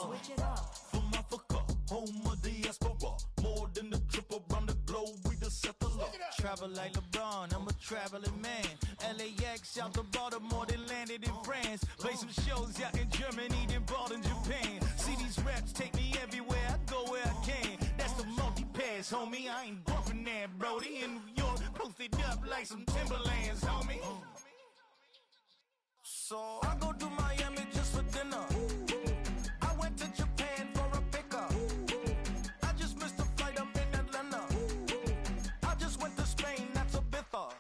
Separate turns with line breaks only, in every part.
Switch it up.
From Africa, home of the diaspora. More than the trip around the globe, we just set the law. Travel like LeBron, I'm a traveling man. LAX out to Baltimore, they landed in France. Play some shows out in Germany, then bought in Japan. See these raps take me everywhere, I go where I can. That's the multi-pass, homie, I ain't bumping that, Brody. In New York, posted up like some Timberlands, homie. So I go to Miami just for dinner. I went to Japan for a pickup. I just missed a flight, I'm in Atlanta. I just went to Spain, that's a bither.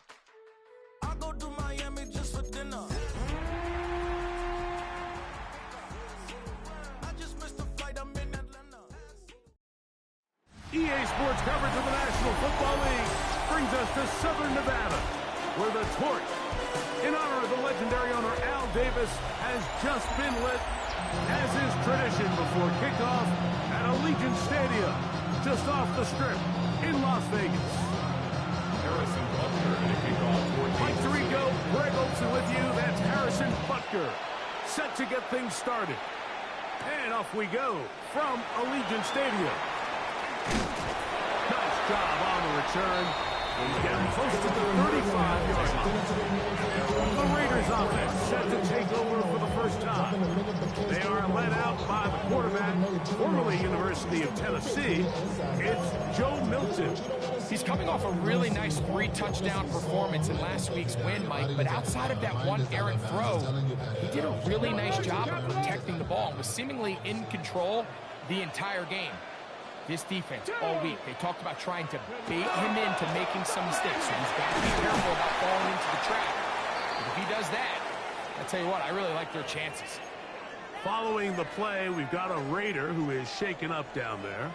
I go to Miami just for dinner. I just missed a flight, I'm in Atlanta.
EA Sports coverage of the National Football League brings us to Southern Nevada, where the torch, in honor of the legendary owner Al Davis, has just been lit, as is tradition before kickoff at Allegiant Stadium, just off the Strip in Las Vegas.
Harrison Butker to kick off 14.
Mike Tirico, Greg Olson with you. That's Harrison Butker, set to get things started. And off we go from Allegiant Stadium. Nice job on the return. He's getting close to the 35-yard line. The Raiders offense set to take over for the first time. They are led out by the quarterback, formerly University of Tennessee. It's Joe Milton.
He's coming off a really nice 3-touchdown performance in last week's win, Mike, but outside of that one errant throw, he did a really nice job of protecting the ball and was seemingly in control the entire game. This defense all week, they talked about trying to bait him into making some mistakes, so he's got to be careful about falling into the trap. But if he does that, I tell you what, I really like their chances.
Following the play, we've got a Raider who is shaken up down there.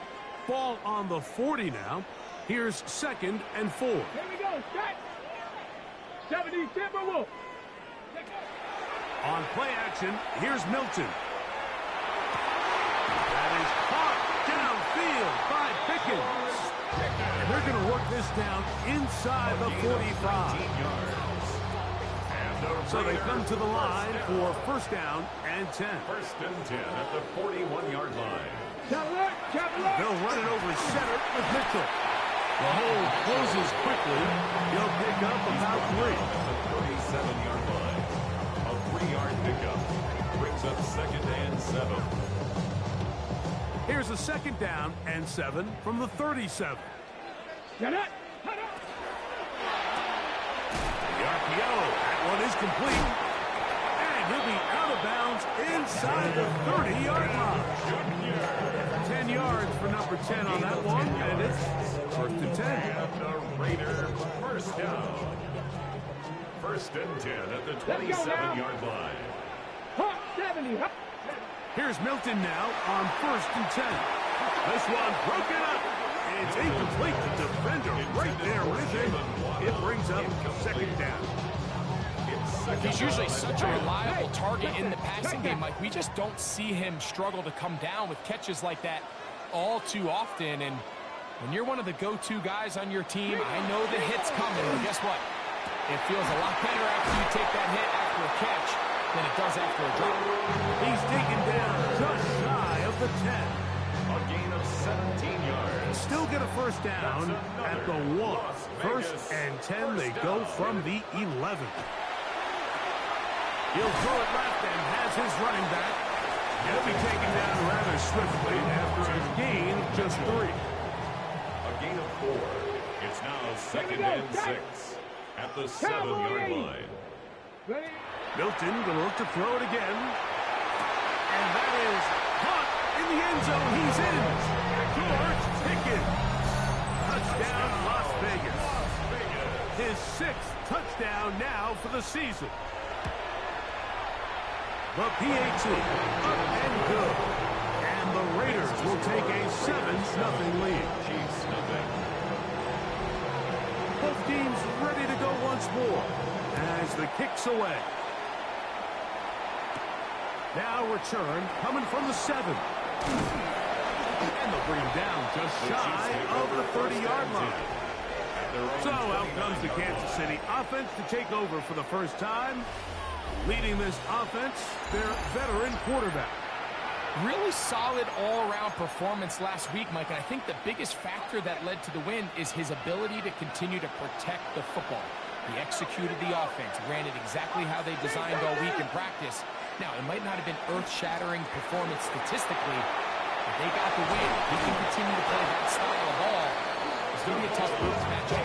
Ball on the 40 now. Here's 2nd and 4.
Here we go, set. 70, Timberwolves.
On play action, here's Milton. That is caught downfield by Pickens. And they're going to work this down inside the 45. So they come to the line for 1st down and 10.
1st and 10 at the 41-yard line.
They'll run it over center with Mitchell. The hole closes quickly. He'll pick up about 3.
The 37-yard line. A 3-yard pickup. Brings up 2nd and 7.
Here's a 2nd down and 7 from the 37.
Get it.
The RPO. That one is complete. And he'll be out of bounds inside the 30-yard line. 10 yards for number 10 on that one, and it's 1st and 10.
And the Raider 1st down. 1st and 10 at the 27-yard line.
70.
Here's Milton now on 1st and 10. This one broken up. It's incomplete. The defender right there with him. It brings up 2nd down.
He's usually such a reliable target in the passing game, Mike. We just don't see him struggle to come down with catches like that all too often. And when you're one of the go-to guys on your team, I know the hit's coming, but guess what? It feels a lot better after you take that hit after a catch than it does after a drop.
He's taken down just shy of the 10.
A gain of 17 yards.
Still get a 1st down at the 1. 1st and 10, they go from the 11. He'll throw it left and has his running back. He'll be taken down rather swiftly after a gain of just 3.
A gain of 4. It's now 2nd and 6 at the 7-yard line.
Milton going to look to throw it again. And that is caught in the end zone. He's in. George Pickens. Touchdown, Las Vegas. His 6th touchdown now for the season. The PAT up and good. And the Raiders will take a 7-0 lead. Both teams ready to go once more as the kick's away. Now return coming from the 7. And they'll bring him down just shy of the 30-yard line. So out comes the Kansas City offense to take over for the first time. Leading this offense, their veteran quarterback.
Really solid all-around performance last week, Mike, and I think the biggest factor that led to the win is his ability to continue to protect the football. He executed the offense, ran it exactly how they designed all week in practice. Now, it might not have been earth-shattering performance statistically, but they got the win. He can continue to play that style of ball. It's going to be a tough group to match up.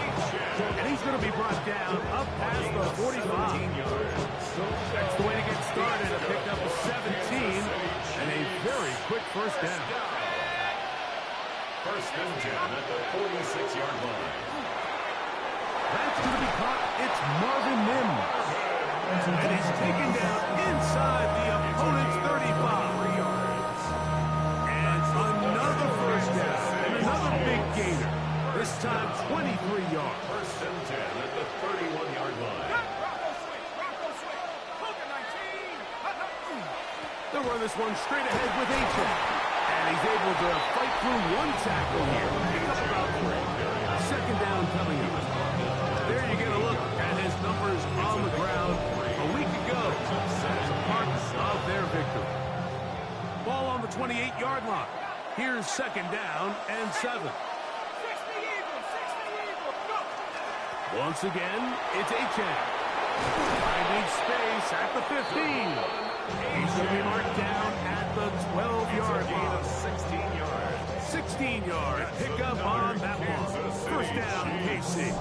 And he's going to be brought down up past the 45. That's the way to get started. A pickup of 17 and a very quick first down.
First and 10 at the 46-yard line.
That's going to be caught. It's Marvin Mims. And he's taken down inside the opponent's 35. And another first down. And another big gainer. This time 23 yards.
First and 10 at the 31-yard line.
They'll run this one straight ahead with HSML. And he's able to fight through one tackle here. Pick up about 3. Second down coming up. There you get a look at his numbers on the ground a week ago as a part of their victory. Ball on the 28-yard line. Here's second down and 7. Once again, it's HSML. Finding space at the 15. He's going to be marked down at the 12-yard line.
16 yards.
16-yard pickup on that one. First down, KC.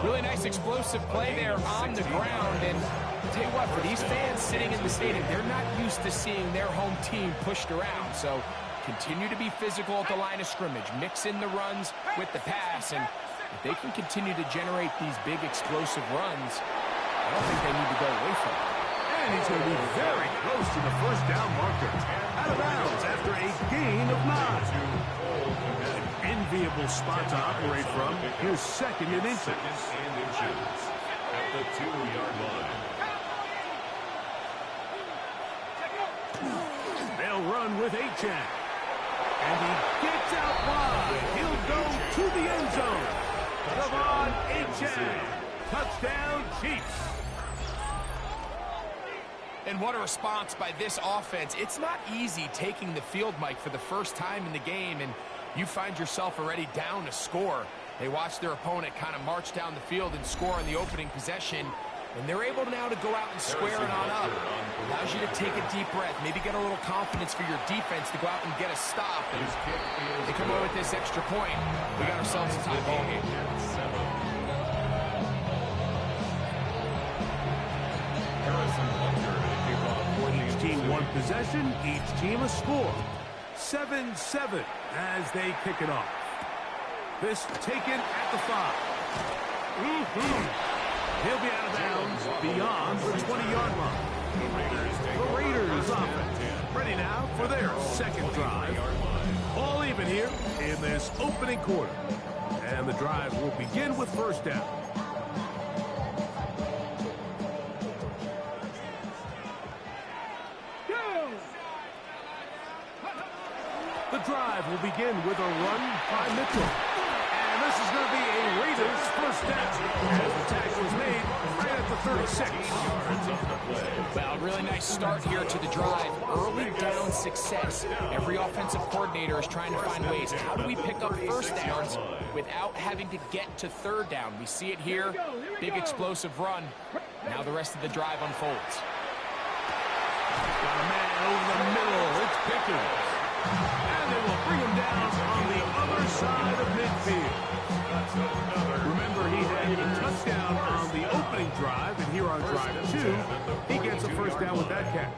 Really nice explosive play there on the ground. And I'll tell you what, for these fans sitting in the stadium, they're not used to seeing their home team pushed around. So continue to be physical at the line of scrimmage. Mix in the runs with the pass. And if they can continue to generate these big explosive runs, I don't think they need to go away from it.
And he's going to be very close to the first down marker. Out of bounds after a gain of 9. An enviable spot to operate from. Here's second and inches.
At the 2-yard line.
They'll run with HSML. And he gets out wide. He'll go to the end zone. Come on, HSML. Touchdown, Chiefs.
And what a response by this offense. It's not easy taking the field, Mike, for the first time in the game, and you find yourself already down a score. They watch their opponent kind of march down the field and score on the opening possession, and they're able now to go out and square it on up. Allows you to take a deep breath, maybe get a little confidence for your defense to go out and get a stop. And they come away with this extra point. We got ourselves a tie ball game.
Each team one possession, each team a score. 7-7 as they kick it off. This taken at the 5. He'll be out of bounds beyond the 20-yard line. The Raiders offense ready now for their second drive. All even here in this opening quarter. And the drive will begin with first down. The drive will begin with a run by Mitchell. And this is going to be a Raiders first down as the tackle is made right at the 36.
Well, really nice start here to the drive. Early down success. Every offensive coordinator is trying to find ways. How do we pick up first downs without having to get to third down? We see it here. Big explosive run. Now the rest of the drive unfolds.
Got a man over the middle. It's Pickens. And they will bring him down on the other side of midfield. Remember, he had a touchdown on the opening drive, and here on drive 2, he gets a first down with that catch.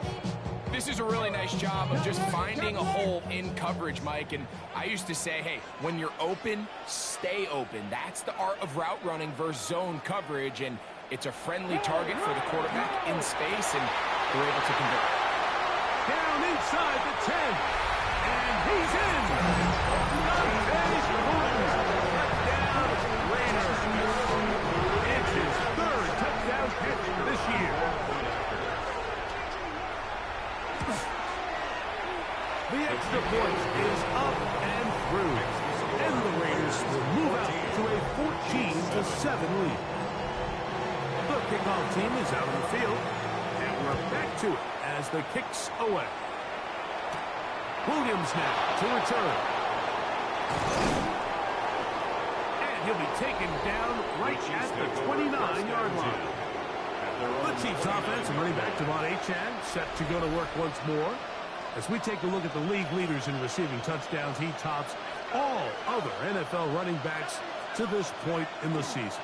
This is a really nice job of just finding a hole in coverage, Mike. And I used to say, hey, when you're open, stay open. That's the art of route running versus zone coverage, and it's a friendly target for the quarterback in space, and they're able to convert.
Down inside the 10. And he's in. It's his third touchdown catch this year. The extra point is up and through. And the Raiders will move out to a 14-7 lead. The kickoff team is out on the field. And we're back to it as the kick's away. Williams now to return. And he'll be taken down right at the 29-yard line. The Chiefs offense and running back Devon Achane set to go to work once more. As we take a look at the league leaders in receiving touchdowns, he tops all other NFL running backs to this point in the season.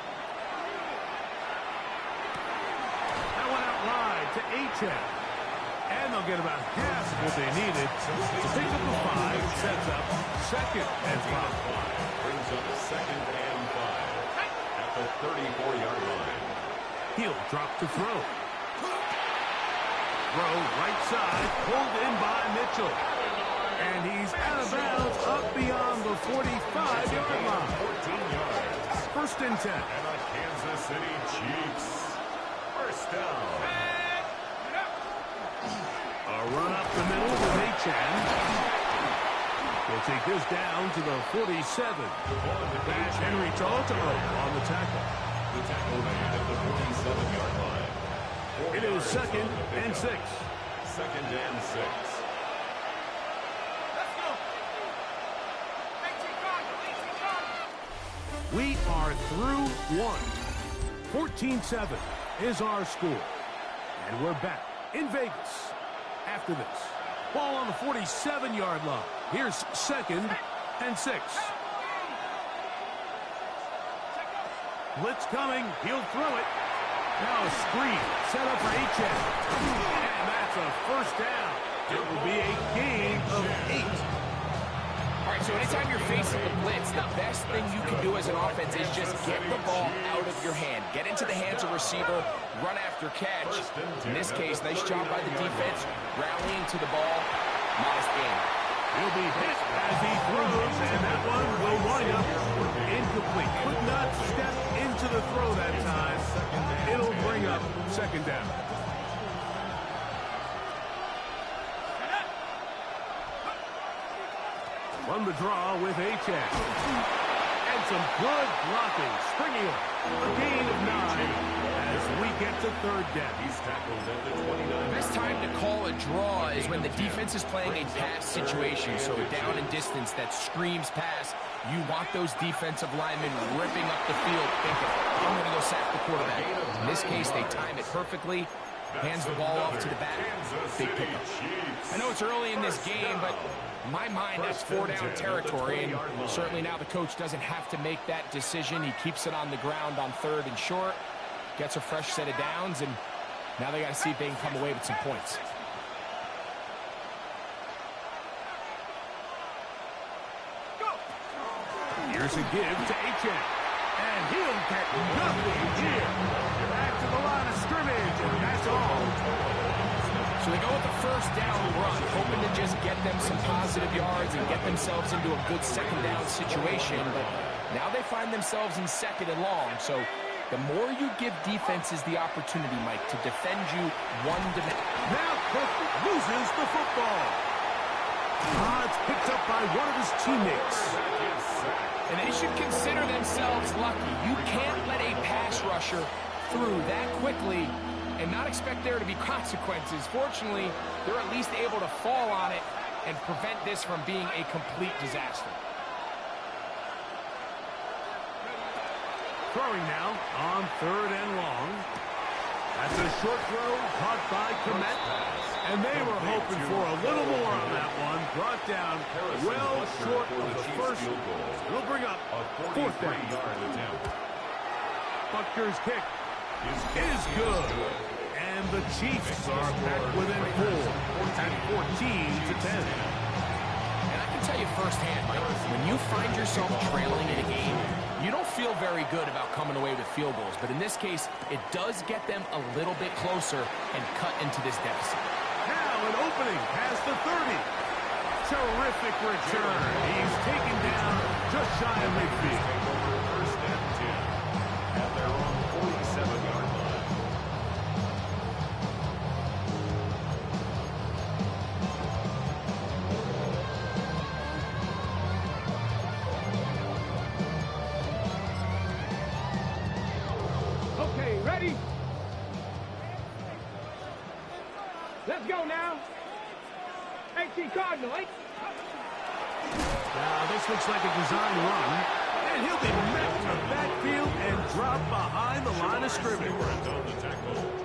That went out wide to Achane. And they'll get about half of what they needed to pick up the 5, sets up second and 5.
Brings up second and 5 at the 34-yard line.
He'll drop to throw. Throw right side, pulled in by Mitchell. And he's out of bounds up beyond the 45-yard line.
14 yards.
First and 10.
And the Kansas City Chiefs. First down.
A run up the middle with Achane. We'll take this down to the 47. That's Henry Toltero on the tackle.
The tackle made at the 47-yard line.
It is second and 6.
Second and 6.
We are through one. 14-7 is our score. And we're back in Vegas after this. Ball on the 47-yard line. Here's second and 6. Blitz coming. He'll throw it. Now a screen set up for Achane. And that's a first down. It will be a gain of 8.
All right, so anytime you're facing the blitz, the best thing you can do as an offense is just get the ball out of your hand. Get into the hands of receiver, run after catch. In this case, nice job by the defense, rallying to the ball. Modest gain.
He'll be hit as he throws, and that one will wind up incomplete. Could not step into the throw that time. It'll bring up second down. Run the draw with Achane. And some good blocking. Springing up. A gain of 9 as we get to third down.
He's tackled at the 29.
Best time to call a draw is when the defense is playing a pass situation, so a down and distance that screams pass. You want those defensive linemen ripping up the field thinking, I'm going to go sack the quarterback. In this case, they time it perfectly. Hands the ball off to the back. Big pickup. I know it's early in this game, but in my mind, that's 4-down territory, and certainly now the coach doesn't have to make that decision. He keeps it on the ground on third and short, gets a fresh set of downs, and now they got to see if they can come away with some points.
Here's a give to Achane. And he'll get nothing here. Back to the line of scrimmage, and that's all.
So they go with the first down run, hoping to just get them some positive yards and get themselves into a good second down situation. But now they find themselves in second and long. So the more you give defenses the opportunity, Mike, to defend you one-dimensional.
Now Cook loses the football. It's picked up by one of his teammates.
And they should consider themselves lucky. You can't let a pass rusher through that quickly and not expect there to be consequences. Fortunately, they're at least able to fall on it and prevent this from being a complete disaster.
Throwing now on third and long. That's a short throw caught by Komet. And they were hoping for a little more on that one. Brought down well short of the first. We'll bring up fourth down. Buckner's kick is good. And the Chiefs are back within 4 at 14-10.
And I can tell you firsthand, Mike, when you find yourself trailing in a game, you don't feel very good about coming away with field goals. But in this case, it does get them a little bit closer and cut into this deficit.
Now an opening past the 30. Terrific return. He's taken down just shy of midfield.
First and 10 at their own 47-yard line.
Okay, ready? Let's go now. 18 Cardinal,
Now, this looks like a design run. And he'll be met to backfield and drop behind the line of scrimmage.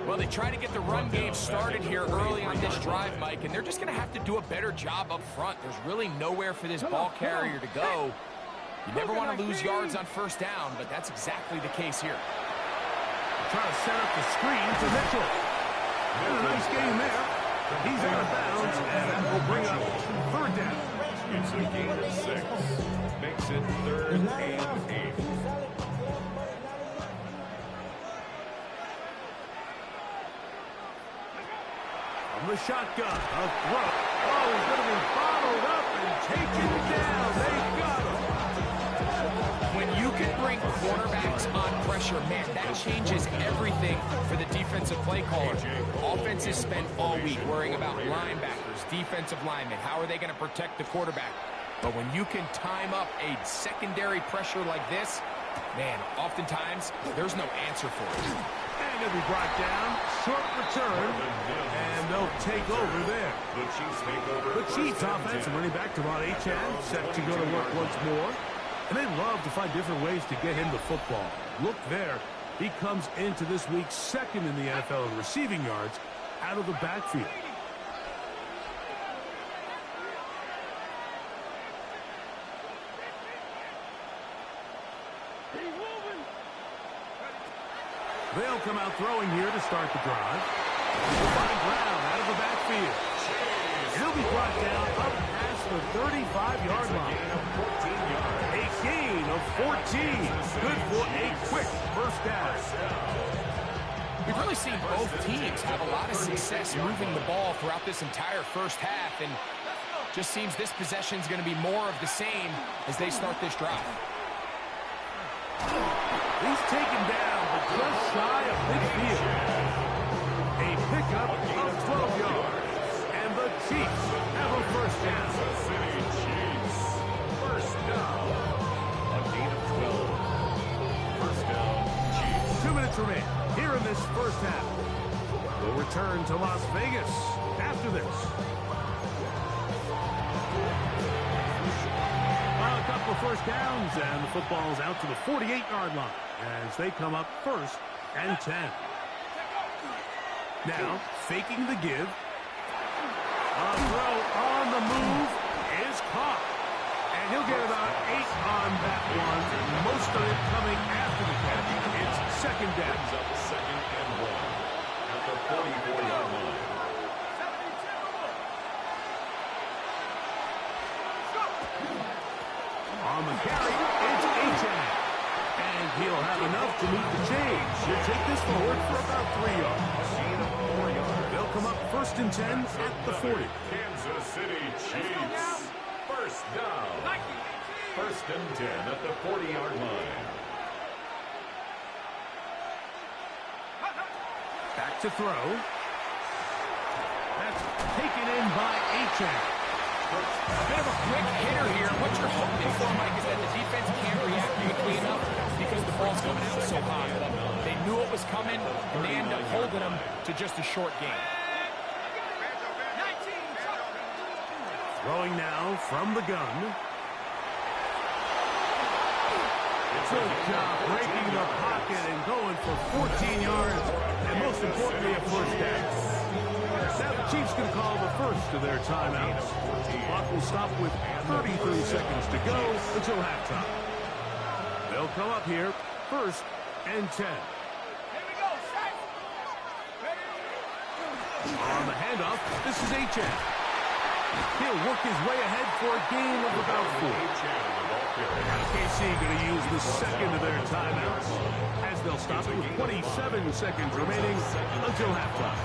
Well, they try to get the run game started here early on this drive, Mike, and they're just going to have to do a better job up front. There's really nowhere for this ball carrier to go. You never want to lose yards on first down, but that's exactly the case here.
Trying to set up the screen to Mitchell. And a nice game there. He's out of bounds, and that will bring up third down.
It's a gain of 6. Makes it 3rd and 8.
From the shotgun, a throw. Oh, he's going to be bottled up and taken down. They got him.
When you can bring quarterbacks on pressure, man, that changes everything for the defensive play caller. Offenses spend all week worrying about linebackers, defensive linemen. How are they going to protect the quarterback? But when you can time up a secondary pressure like this, man, oftentimes there's no answer for it.
And he'll be brought down. Short return. And they'll take over there. The Chiefs offense and running back Devon Achane set to go to work once more. And they love to find different ways to get him the football. Look there. He comes into this week second in the NFL in receiving yards out of the backfield. They'll come out throwing here to start the drive. Find Brown out of the backfield. He'll be brought down up past the 35-yard line. A gain of 14. Good for a quick first down.
We've really seen both teams have a lot of success moving the ball throughout this entire first half, and just seems this possession is going to be more of the same as they start this drive.
He's taken down, but just shy of midfield. A pickup of 12 yards. And the Chiefs have a first down.
City Chiefs. First down. A gain of 12. First down, Chiefs.
2 minutes remain here in this first half. We'll return to Las Vegas after this. Well, a couple of first downs, and the football's out to the 48-yard line as they come up 1st and 10. Now, faking the give. A throw on the move is caught. And he'll get about 8 on that one. Most of it coming after the catch. It's second down.
Up 2nd and 1 at the 44-yard line.
On the carry, it's Achane. And he'll have enough to move the chains. He'll take this forward for about 3 yards.
Gain of 4 yards.
They'll come up 1st and 10 at the 40.
Kansas City Chiefs. First down. 1st and 10 at the 40-yard line.
Back to throw. That's taken in by Achane.
A bit of a quick hitter here. What you're hoping for, Mike, is that the defense can't react quickly enough because the ball's coming out so high. They knew it was coming, and they end up holding them to just a short game.
Throwing now from the gun. Good job breaking the pocket and going for 14 yards, and most importantly, a first down. Now the Chiefs can call the first of their timeouts. The clock will stop with 33 seconds to go until halftime. They'll come up here 1st and 10. On the handoff, this is Achane. He'll work his way ahead for a gain of about 4. KC going to use the second of their timeouts as they'll stop with 27 seconds remaining until halftime.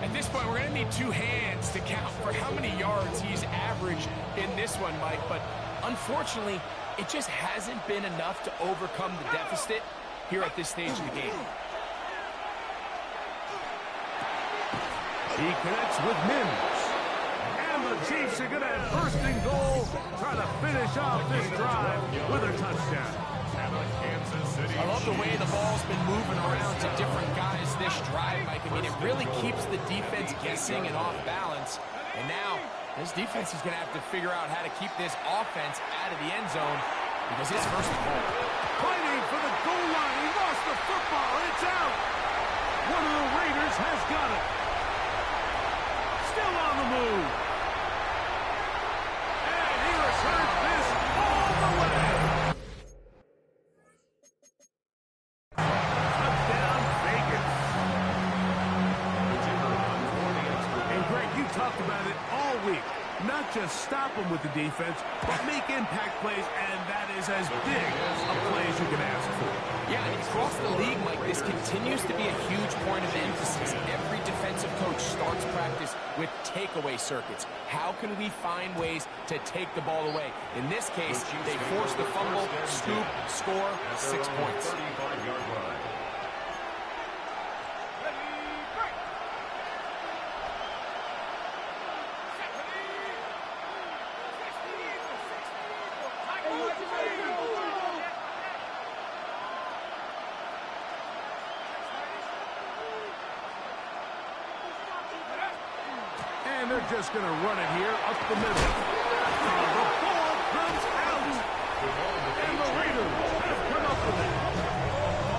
At this point, we're going to need 2 hands to count for how many yards he's averaged in this one, Mike. But unfortunately, it just hasn't been enough to overcome the deficit here at this stage of the game.
He connects with Mims. And the Chiefs are going to have 1st and goal, trying to finish off this drive with a touchdown.
I love the way the ball's been moving around to different guys this drive, Mike. I mean, it really keeps the defense guessing and off balance. And now This defense is going to have to figure out how to keep this offense out of the end zone because it's first and goal.
Fighting for the goal line. He lost the football. It's out. One of the Raiders has got it. Still on the move. And he returns this all the way. Touchdown, Vegas. And Greg, you talked about it all week. Not just stop them with the defense, but make impact plays, and that is as big a play as you can ask for.
Yeah, and across the league, Mike, this continues to be a huge point of emphasis. Every defensive coach starts practice with takeaway circuits. How can we find ways to take the ball away? In this case, they force the fumble, scoop, score, 6 points.
And they're just going to run it here up the middle. The ball comes out. And the Raiders have come up with it.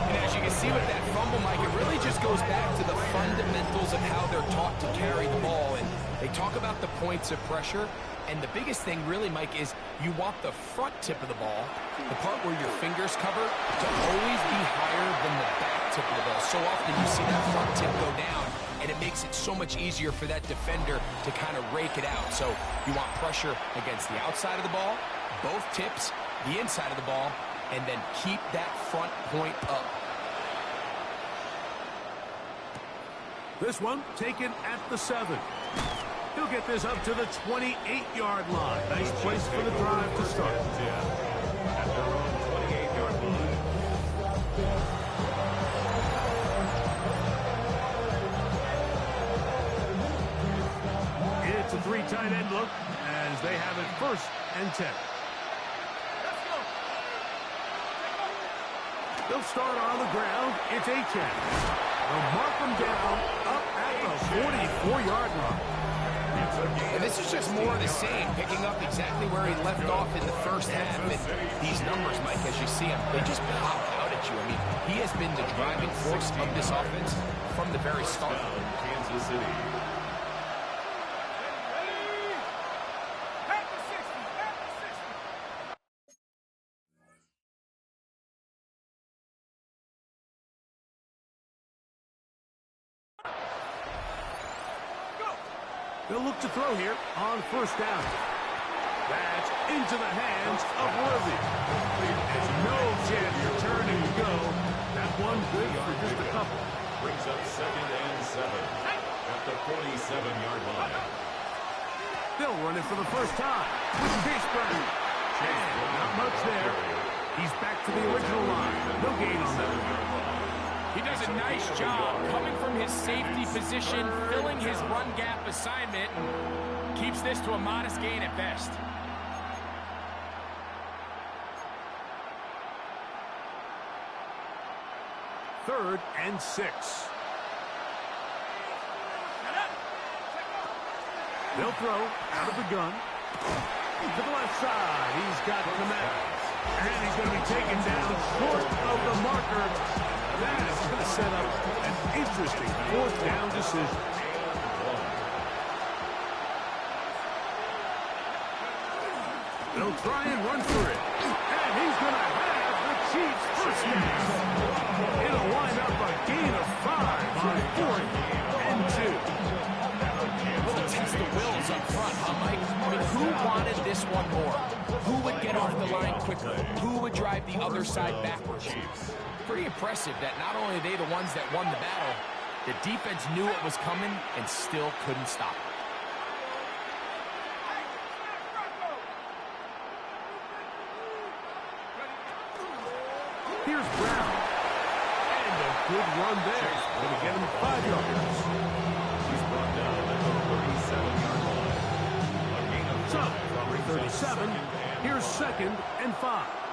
And as you can see with that fumble, Mike, it really just goes back to the fundamentals of how they're taught to carry the ball. And they talk about the points of pressure. And the biggest thing really, Mike, is you want the front tip of the ball, the part where your fingers cover, to always be higher than the back tip of the ball. So often you see that front tip go down, and it makes it so much easier for that defender to kind of rake it out. So you want pressure against the outside of the ball, both tips, the inside of the ball, and then keep that front point up.
This one taken at the 7. He'll get this up to the 28-yard line. Nice place for the drive to start.
At their own 28-yard line.
It's a 3 tight end look as they have it 1st and 10. They'll start on the ground. It's Achane. They'll mark them down up at the 44-yard line.
And this is just more of the same, picking up exactly where he left off in the first half. And these numbers, Mike, as you see them, they just pop out at you. I mean, he has been the driving force of this offense from the very start.
Kansas City.
They'll look to throw here on 1st down. That's into the hands of Worthy. No chance to turn and go. That one good for just a couple.
Brings up 2nd and 7 at the 47-yard line.
They'll run it for the first time with Chase Brown. And not much there. He's back to the original line. No gain on that.
He does a nice job coming from his safety position, filling his run gap assignment, and keeps this to a modest gain at best.
Third and 6. They'll throw out of the gun. To the left side, he's got Kamara. And he's going to be taken down short of the marker. That is going to set up an interesting 4th down decision. They'll try and run for it. And he's going to have the Chiefs' first down. It'll wind up a gain of 5 on 4th and 2.
Well, test the wills up front, huh, Mike? I mean, who wanted this one more? Who would get off the line quicker? Who would drive the other side backwards? Pretty impressive that not only are they the ones that won the battle, the defense knew it was coming and still couldn't stop it.
Here's Brown. And a good run there. Going to get him 5 yards.
He's brought down at the 37-yard line. A gain of
37. Here's 2nd and 5.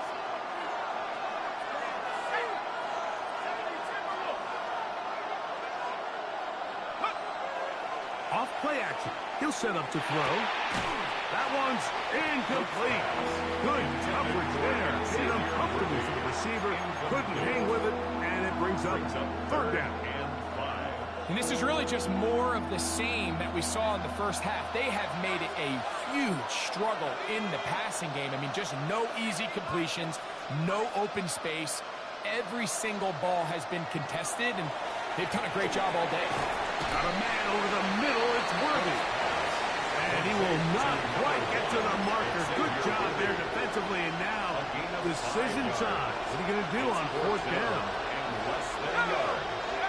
Off play action. He'll set up to throw. That one's incomplete. Good coverage there. Made it uncomfortable for the receiver. Couldn't hang with it, and it brings up third down.
And this is really just more of the same that we saw in the first half. They have made it a huge struggle in the passing game. I mean, just no easy completions, no open space. Every single ball has been contested, and they've done a great job all day.
Got a man over the middle. It's Worthy. And he will not quite get to the marker. Good job there defensively, and now decision time. What are you going to do on fourth down?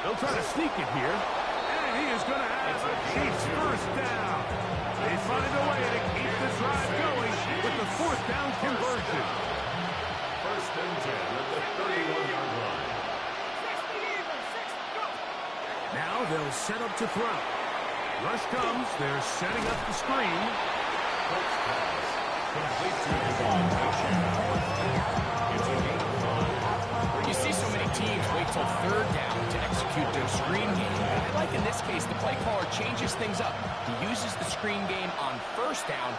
They'll try to sneak it here, and he is going to have a Chiefs first down. They find a way to keep the drive going with the fourth down conversion.
First and 10 at the 31-yard line.
Now they'll set up to throw. Rush comes. They're setting up the screen.
Complete to completion. It's a gain of 5.
You see so many teams wait till third down to execute their screen game. I like in this case, the play caller changes things up. He uses the screen game on first down,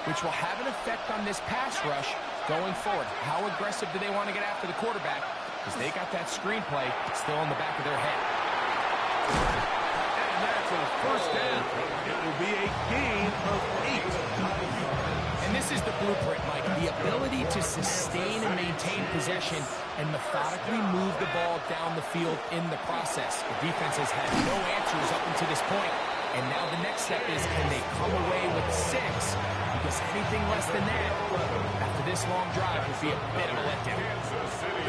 which will have an effect on this pass rush going forward. How aggressive do they want to get after the quarterback? Because they got that screen play still in the back of their head.
And that's a first down. It will be a gain of 8.
And this is the blueprint, Mike. The ability to sustain and maintain possession and methodically move the ball down the field in the process. The defense has had no answers up until this point. And now the next step is, can they come away with 6? Because anything less than that, after this long drive, would be a bit of a letdown.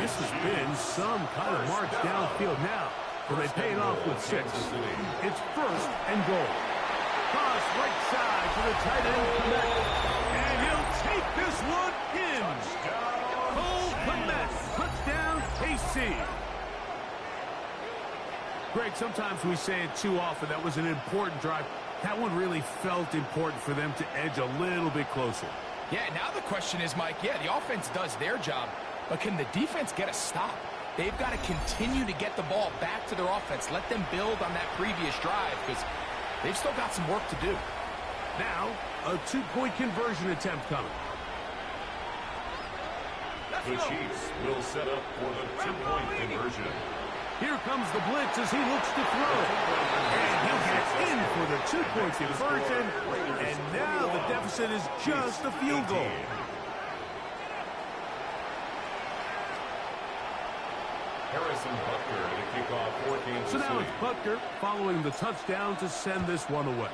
This has been some kind of march downfield now. But they pay it off with 6. It's first and goal. Cross right side to the tight end Komet. And he'll take this one in. Cole Komet. Touchdown, KC. Greg, sometimes we say it too often. That was an important drive. That one really felt important for them to edge a little bit closer.
Yeah, now the question is, Mike, the offense does their job, but can the defense get a stop? They've got to continue to get the ball back to their offense. Let them build on that previous drive because they've still got some work to do.
Now, a 2-point conversion attempt coming.
The Chiefs will set up for the 2-point conversion.
Here comes the blitz as he looks to throw. And he'll get in for the 2-point conversion. And now the deficit is just a field goal.
Harrison Butker to kick off for Kansas
So now
City.
it's Butker following the touchdown to send this one away.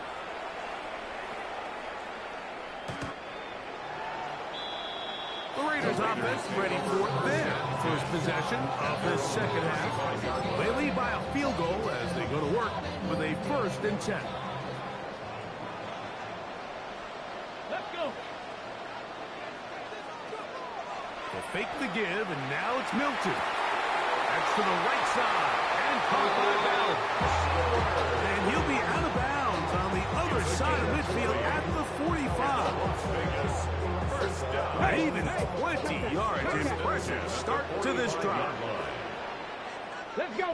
The Raiders offense ready for their first possession of the second half. They lead by a field goal as they go to work with a first and 10.
Let's go.
They fake the give, and now it's Milton. That's to the right side, and caught by Bell. And he'll be out of bounds on the other side of midfield at the 45. Even 20 yards. Impressive start to this drive.
Let's go.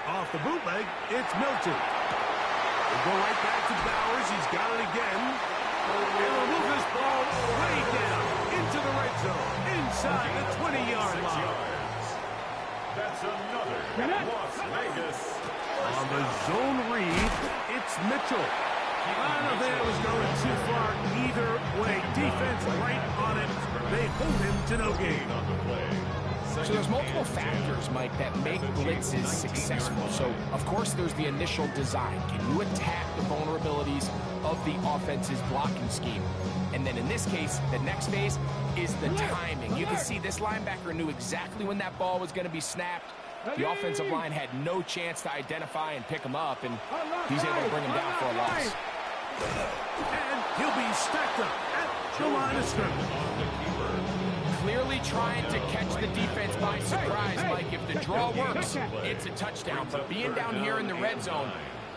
Off the bootleg, it's Milton. We'll go right back to Bowers. He's got it again. And we'll move this ball way down into the red zone, inside the 20-yard line.
That's another Las Vegas.
On the zone read, it's Mitchell. I don't think it was going too far either way. Defense right on it. They hold him to no gain.
So there's multiple factors, Mike, that make blitzes successful. So, of course, there's the initial design. Can you attack the vulnerabilities of the offense's blocking scheme? And then in this case, the next phase is the timing. You can see this linebacker knew exactly when that ball was going to be snapped. The offensive line had no chance to identify and pick him up, and he's able to bring him down for a loss.
And he'll be stacked up at the line of scrimmage.
Clearly trying to catch the defense by surprise, Mike. If the draw works, it's a touchdown. But being down here in the red zone,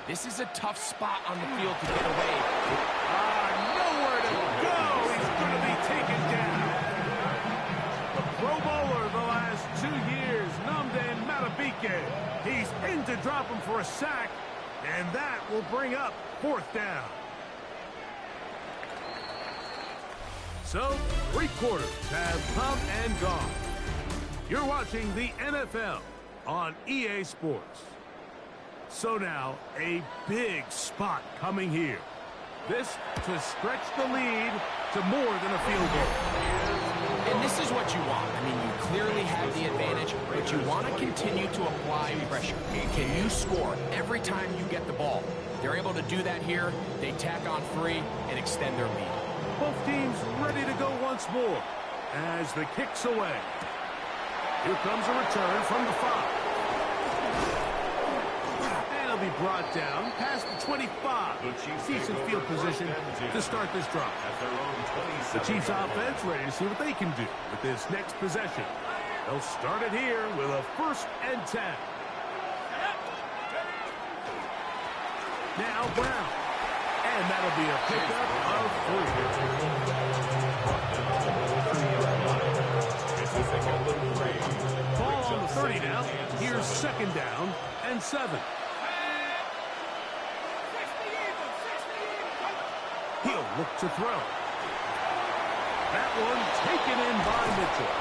this is a tough spot on the field to get away.
Nowhere to go. He's going to be taken down. The Pro Bowler the last 2 years, Nnamdi Madubuike. He's in to drop him for a sack. And that will bring up 4th down. So, 3 quarters have come and gone. You're watching the NFL on EA Sports. So now, a big spot coming here. This to stretch the lead to more than a field goal.
And this is what you want. I mean, you clearly have the advantage, but you want to continue to apply pressure. Can you score every time you get the ball? They're able to do that here. They tack on 3 and extend their lead.
Both teams ready to go once more as the kick's away. Here comes a return from the 5. And he'll be brought down past the 25. Decent field position to start this drive. The Chiefs offense ready to see what they can do with this next possession. They'll start it here with a 1st and 10. Now Brown. And that'll be a pickup of 3. Ball on the 30 now. Here's 2nd down and 7. He'll look to throw. That one taken in by Mitchell.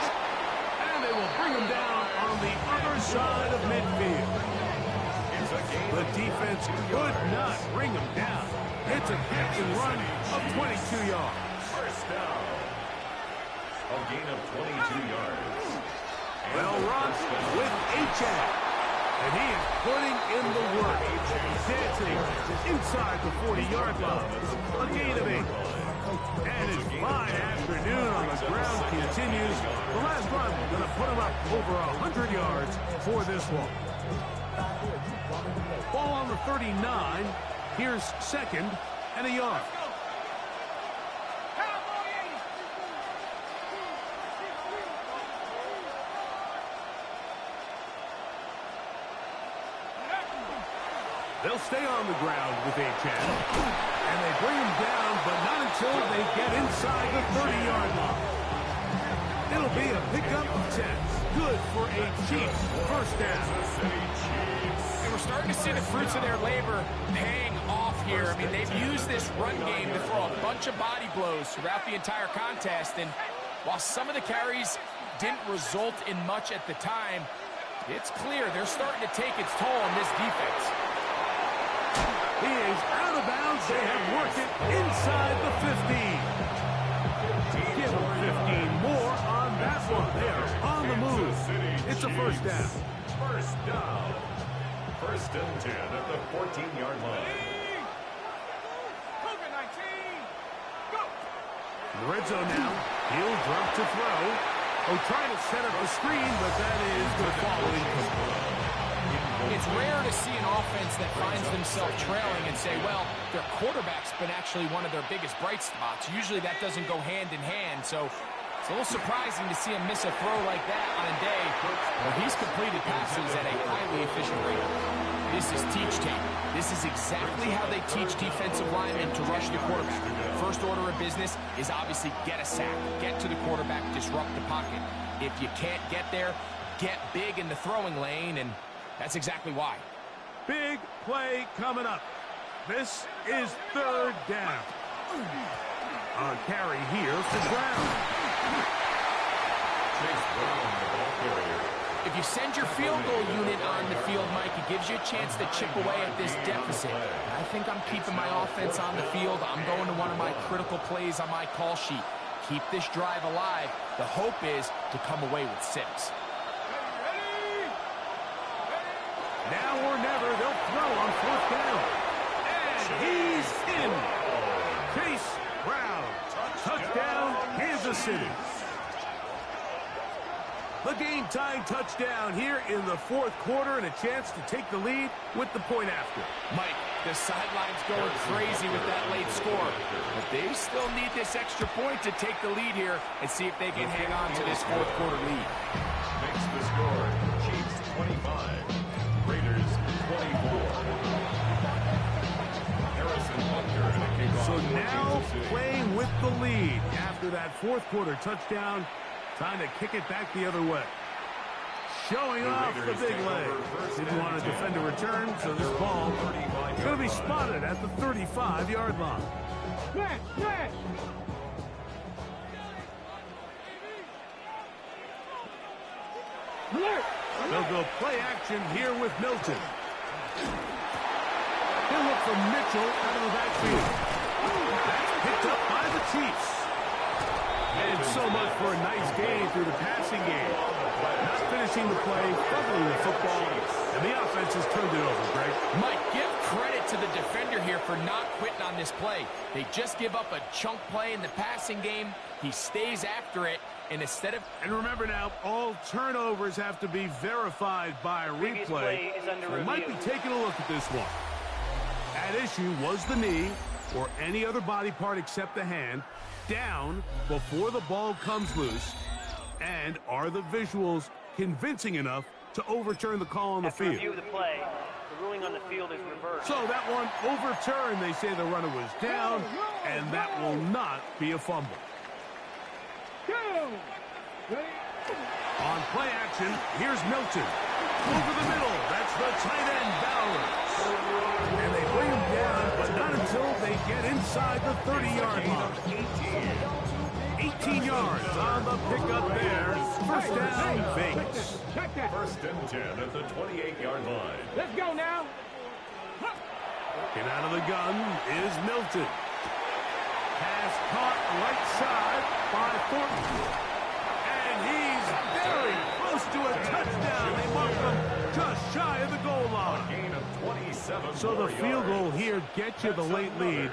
And they will bring him down on the other side of midfield. The defense could not bring him down. It's a catch and run of 22 yards.
1st down. A gain of 22 yards.
Well run with HSML. And he is putting in the work. Dancing inside the 40-yard line. A gain of 8. And his fine afternoon on the ground continues. The last run going to put him up over 100 yards for this one. Ball on the 39. Here's 2nd and a yard. They'll stay on the ground with HSML. And they bring him down, but not until they get inside the 30-yard line. It'll be a pickup of 10. Good for a Chiefs 1st down.
And we're starting to see the fruits of their labor paying off here. I mean, they've used this run game to throw a bunch of body blows throughout the entire contest. And while some of the carries didn't result in much at the time, it's clear they're starting to take its toll on this defense.
He is out of bounds. They have worked it inside the 15. Give him 15 more on that one. They are on the move. It's a 1st down.
1st down. 1st and 10 at the 14-yard line.
In the red zone now. He'll drop to throw. Oh, trying to set up a screen, but that is going to fall incomplete.
It's rare to see an offense that finds themselves trailing and say, well, their quarterback's been actually one of their biggest bright spots. Usually that doesn't go hand in hand, so it's a little surprising to see him miss a throw like that on a day where he's completed passes at a highly efficient rate. This is teach tape. This is exactly how they teach defensive linemen to rush the quarterback. First order of business is obviously get a sack, get to the quarterback, disrupt the pocket. If you can't get there, get big in the throwing lane, and that's exactly why.
Big play coming up. This is 3rd down. On carry here for Brown.
Chase Brown, the ball carrier.
If you send your field goal unit on the field, Mike, it gives you a chance to chip away at this deficit. I think I'm keeping my offense on the field. I'm going to one of my critical plays on my call sheet. Keep this drive alive. The hope is to come away with 6.
Now or never, they'll throw on 4th down. And he's in. Chase Brown. Touchdown, Kansas City. The game-tying touchdown here in the 4th quarter and a chance to take the lead with the point after.
Mike, the sideline's going crazy with that late score. But they still need this extra point to take the lead here and see if they can hang on to this 4th quarter lead.
Makes the score. Chiefs 25. Raiders 24. Harrison Butker in the kickoff.
So now playing with the lead after that 4th quarter touchdown. Time to kick it back the other way. showing off the big leg. Didn't want to defend a return, so this ball is going to be spotted at the 35-yard line. They'll go play action here with Milton. He'll look for Mitchell out of the backfield. That's picked up by the Chiefs. And so much for a nice game through the passing game. Not finishing the play, fumbling the football, and the offense has turned it over, Greg.
Mike, give credit to the defender here for not quitting on this play. They just give up a chunk play in the passing game. He stays after it, and instead of...
And remember now, all turnovers have to be verified by a replay. So we might be taking a look at this one. At issue was the knee, or any other body part except the hand, down before the ball comes loose. And are the visuals convincing enough to overturn the call on the field?
Review the play. The ruling on the field is reversed.
So that one overturned. They say the runner was down, and that will not be a fumble. On play action, here's Milton. Over the middle, that's the tight end, Bowers. And they bring him down, but not until they get inside the 30-yard line. 18 yards on the pickup there. First down, Vegas.
First and 10 at the 28-yard line.
Let's go now.
Get out of the gun is Milton. Pass caught right side by Thornton. And he's very close to a touchdown. They mark him just shy of the goal line.
Gain of 27.
So the field goal here gets you the late lead.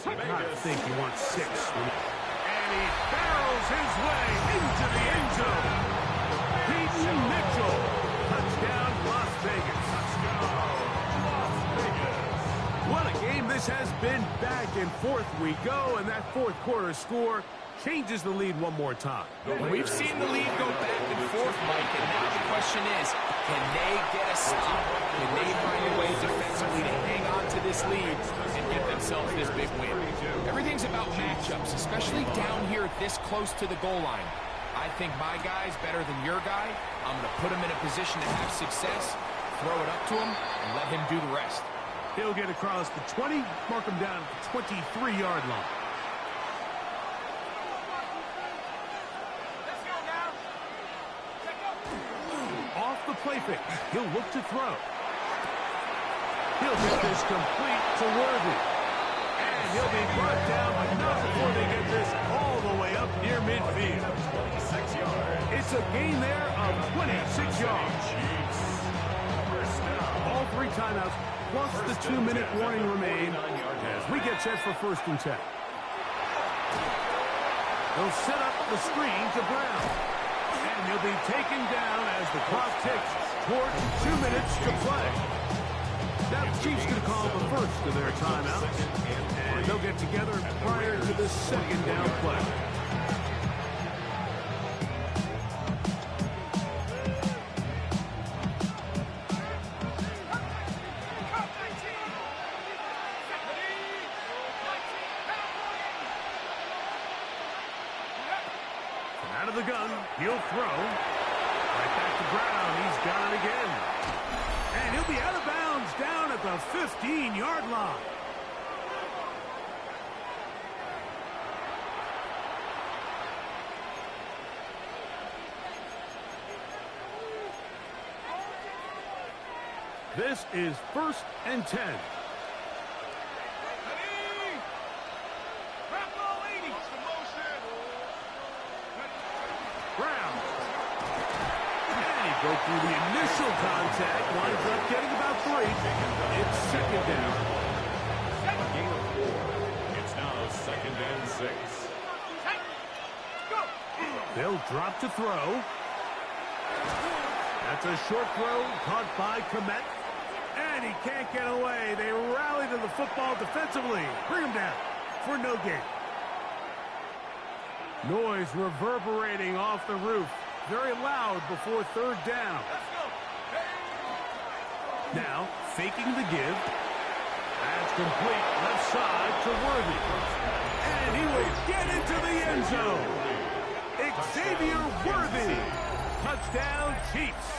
I think you want 6. And he barrels his way into the end zone. Peyton Mitchell. Touchdown, Las Vegas. What a game this has been. Back and forth we go, and that fourth quarter score changes the lead one more time.
We've seen the lead go back and forth, Mike, and now the question is, can they get a stop? Can they find a way defensively to hang on to this lead and get themselves this big win? Everything's about matchups, especially down here this close to the goal line. I think my guy's better than your guy. I'm going to put him in a position to have success, throw it up to him, and let him do the rest.
He'll get across the 20, mark him down at the 23-yard line. Off the play fake, he'll look to throw. He'll get this complete to Worthy. And he'll be brought down, but not before they get this all the way up near midfield.
26 yards.
It's a gain there of 26 yards. All 3 timeouts, plus the 2-minute warning remain as we get set for 1st and 10. They'll set up the screen to Brown. And he'll be taken down as the clock ticks towards 2 minutes to play. Now the Chiefs can call the first of their timeouts, and they'll get together prior to the 2nd down play. Out of the gun, he'll throw. Right back to Brown. He's got it again. And he'll be out of bounds down at the 15-yard line. This is 1st and 10. Brown. And he broke through the initial contact. Winds up getting about 3. It's 2nd down.
Gain of 4. It's now 2nd and 6.
They'll drop to throw. That's a short throw caught by Komet. And he can't get away. They rally to the football defensively. Bring him down for no gain. Noise reverberating off the roof. Very loud before 3rd down. Now, faking the give. That's complete left side to Worthy. And he will get into the end zone. Xavier Worthy Touchdown, Chiefs.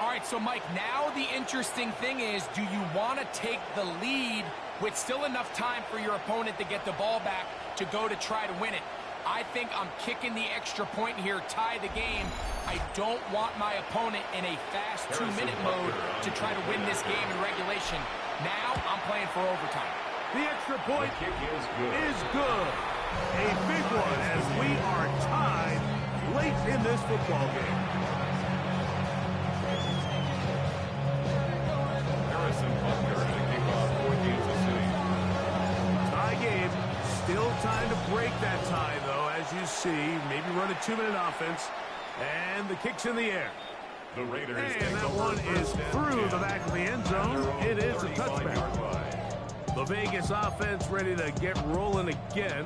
All right, so Mike, now the interesting thing is, do you want to take the lead with still enough time for your opponent to get the ball back to go to try to win it? I think I'm kicking the extra point here, tie the game. I don't want my opponent in a fast 2-minute mode to try to win this game in regulation. Now I'm playing for overtime.
The extra point is good. A big one as we are tied late in this football game. Tie game. Still time to break that tie, though, as you see. Maybe run a 2-minute offense. And the kick's in the air.
The Raiders
and that one is through the back of the end zone. It is a touchback. The Vegas offense ready to get rolling again.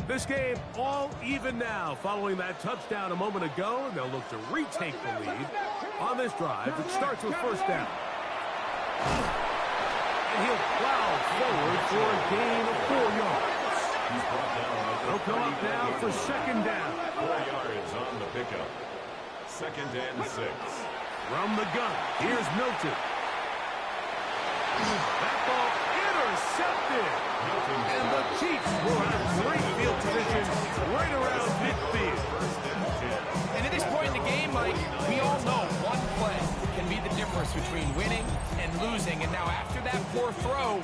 This game all even now following that touchdown a moment ago. They'll look to retake the lead on this drive. It starts with first down. And he'll plow forward for a gain of 4 yards. They'll come up now for second down.
4 yards on the pickup. Second and 6.
From the gun, here's Milton. That ball intercepted. And the Chiefs will have great field position right around midfield.
And at this point in the game, Mike, we all know one play can be the difference between winning and losing. And now after that poor throw,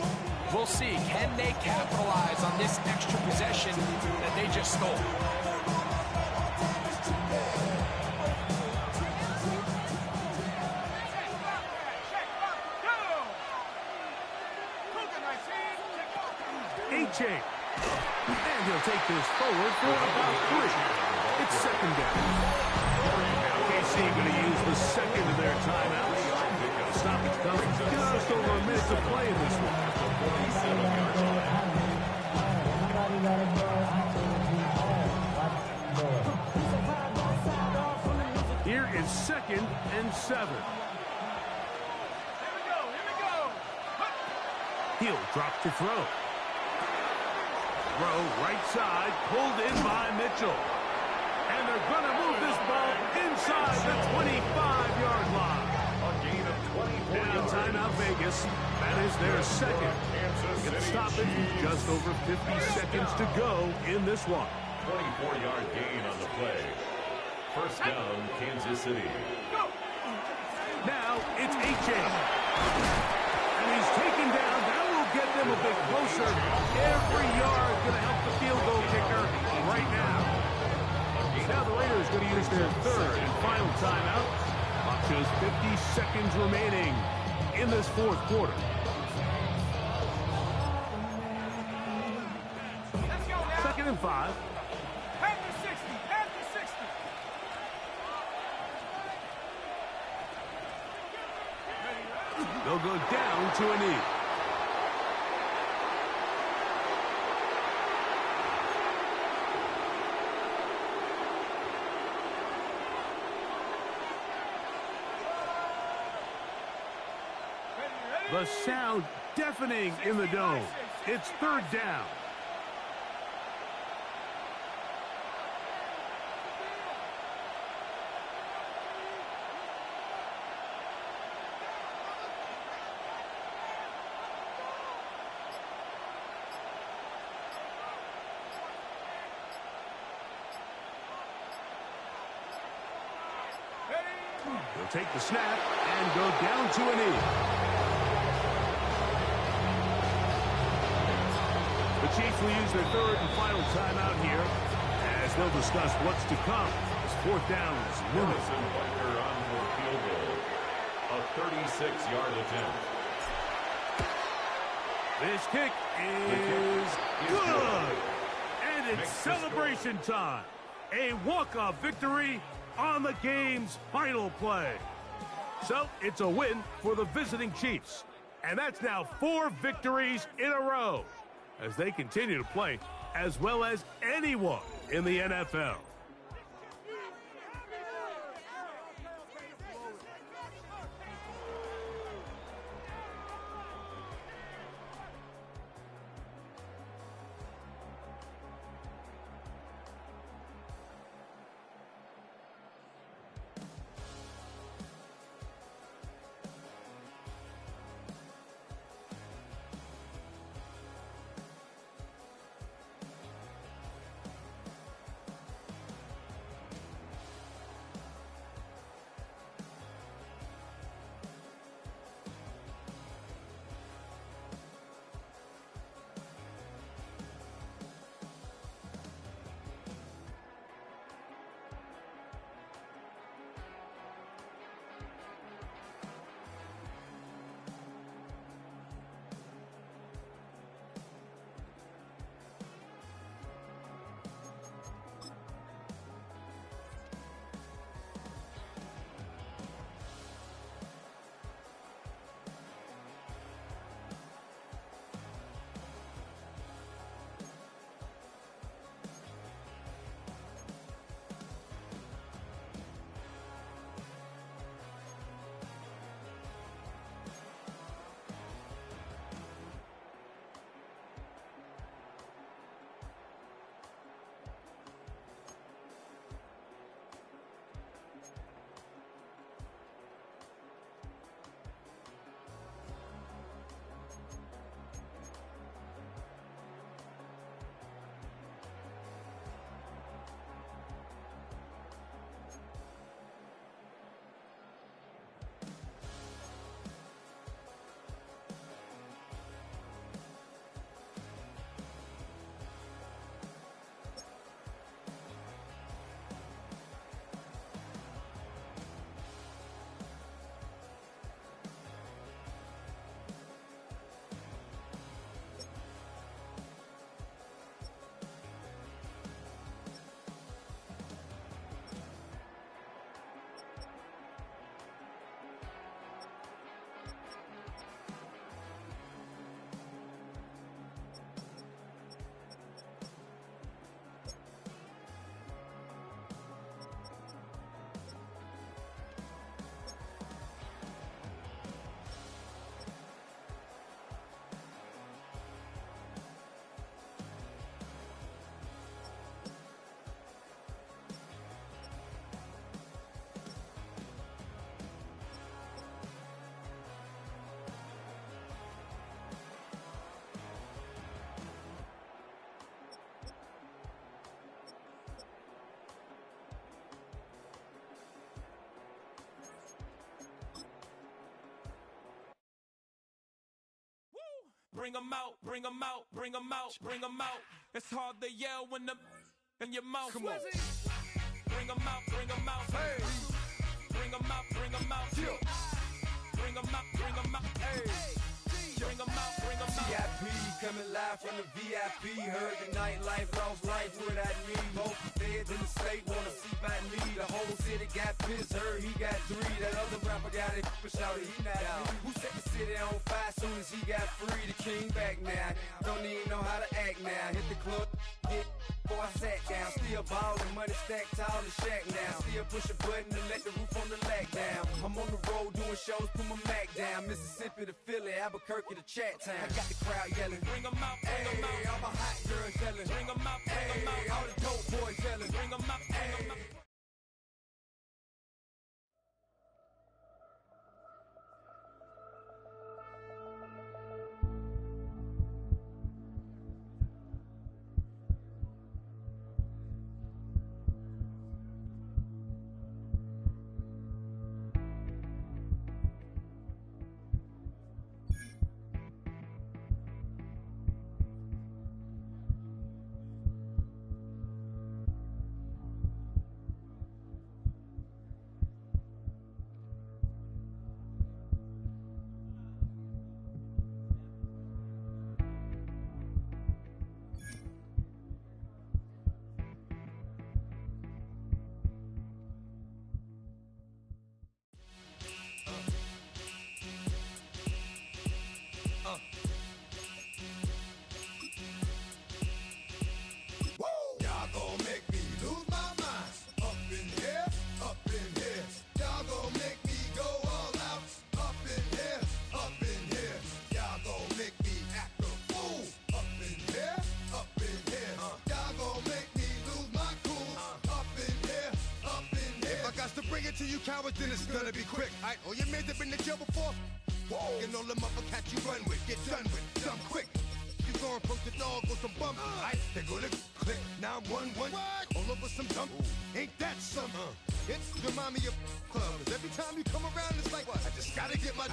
we'll see, can they capitalize on this extra possession that they just stole?
And he'll take this forward for about 3. It's second down. KC going to use the second of their timeouts. Stoppage comes just over a minute to play in this one. Here is second and 7. He'll drop to throw. Throw right side, pulled in by Mitchell. And they're going to move this ball inside the 25-yard line.
A gain of 24
Now timeout Vegas. That is their second. Get a stoppage with just over 50 seconds to go in this one.
24-yard gain on the play. First down, Kansas City.
Now it's HA. And he's taken down. That will get them a bit closer. Every yard going to help the field goal kicker right now. Now the Raiders going to use their third and final timeout. Just 50 seconds remaining in this fourth quarter. Second and 5.
After 60, after 60.
They'll go down to a knee. The sound deafening in the dome. It's third down. They'll take the snap and go down to a knee. The Chiefs will use their third and final timeout here as they'll discuss what's to come as fourth down is looming.
On for field goal. A 36-yard attempt.
This kick is good. And it's celebration time. A walk-off victory on the game's final play. So it's a win for the visiting Chiefs. And that's now 4 victories in a row as they continue to play as well as anyone in the NFL.
bring 'em out, bring 'em out, bring 'em out, bring 'em out. It's hard to yell when the in your mouth. Come on. Bring 'em out, bring 'em out. Hey. Bring 'em out, bring 'em out. Bring 'em out, bring 'em out. Hey. Bring 'em out, bring 'em out.
VIP coming live from the VIP. Heard the nightlife, lost life without me. Both feds in the state wanna see by me. The whole city got pissed, heard he got 3. That other rapper got it, but shouted he not out. Who set the city on fire soon as he got free? The king back now. Don't even know how to act now. Hit the club, get before I sat down. Still ballin', money stacked tall in the shack now. Still push a button to let the roof on the lack down. I'm on the road doing shows, put my Mac down. Mississippi to Philly, Albuquerque to Chat Town. I got the crowd yelling, bring 'em out, bring 'em out. All my hot girls yelling, bring 'em out, bring 'em out. All the dope boys yelling, bring 'em out, bring 'em out.
To you cowards, then it's gonna be quick. Alright, all your men have been to jail before. Whoa, and all the motherfuckers you run with, get done with, some quick. You going from the dog or some bum? Alright, they gonna click 911. All over some dump. Ain't that something? It's remind me of club. Every time you come around, it's like, I just gotta get my.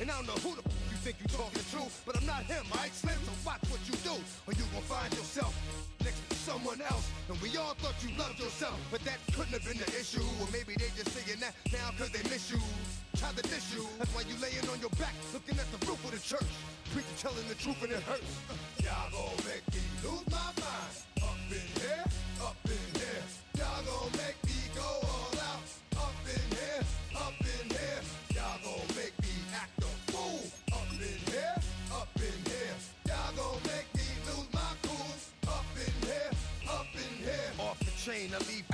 And I don't know who the you think you talking to, but I'm not him, alright, Slim? So watch what you do, or you gon' find yourself next to someone else. And we all thought you loved yourself, but that couldn't have been the issue. Or maybe they just saying that now cause they miss you. Tried to diss you, that's why you laying on your back, looking at the roof of the church. Preacher telling the truth and it hurts. Y'all gon' make me lose my mind. Up in here, up in here. Y'all gon' make me go all out. Up in here, up in here. Y'all gon' make me act a fool. Up in here, up in here. Y'all gon' make me lose my cool. Up in here, up in here. Off the chain, I leave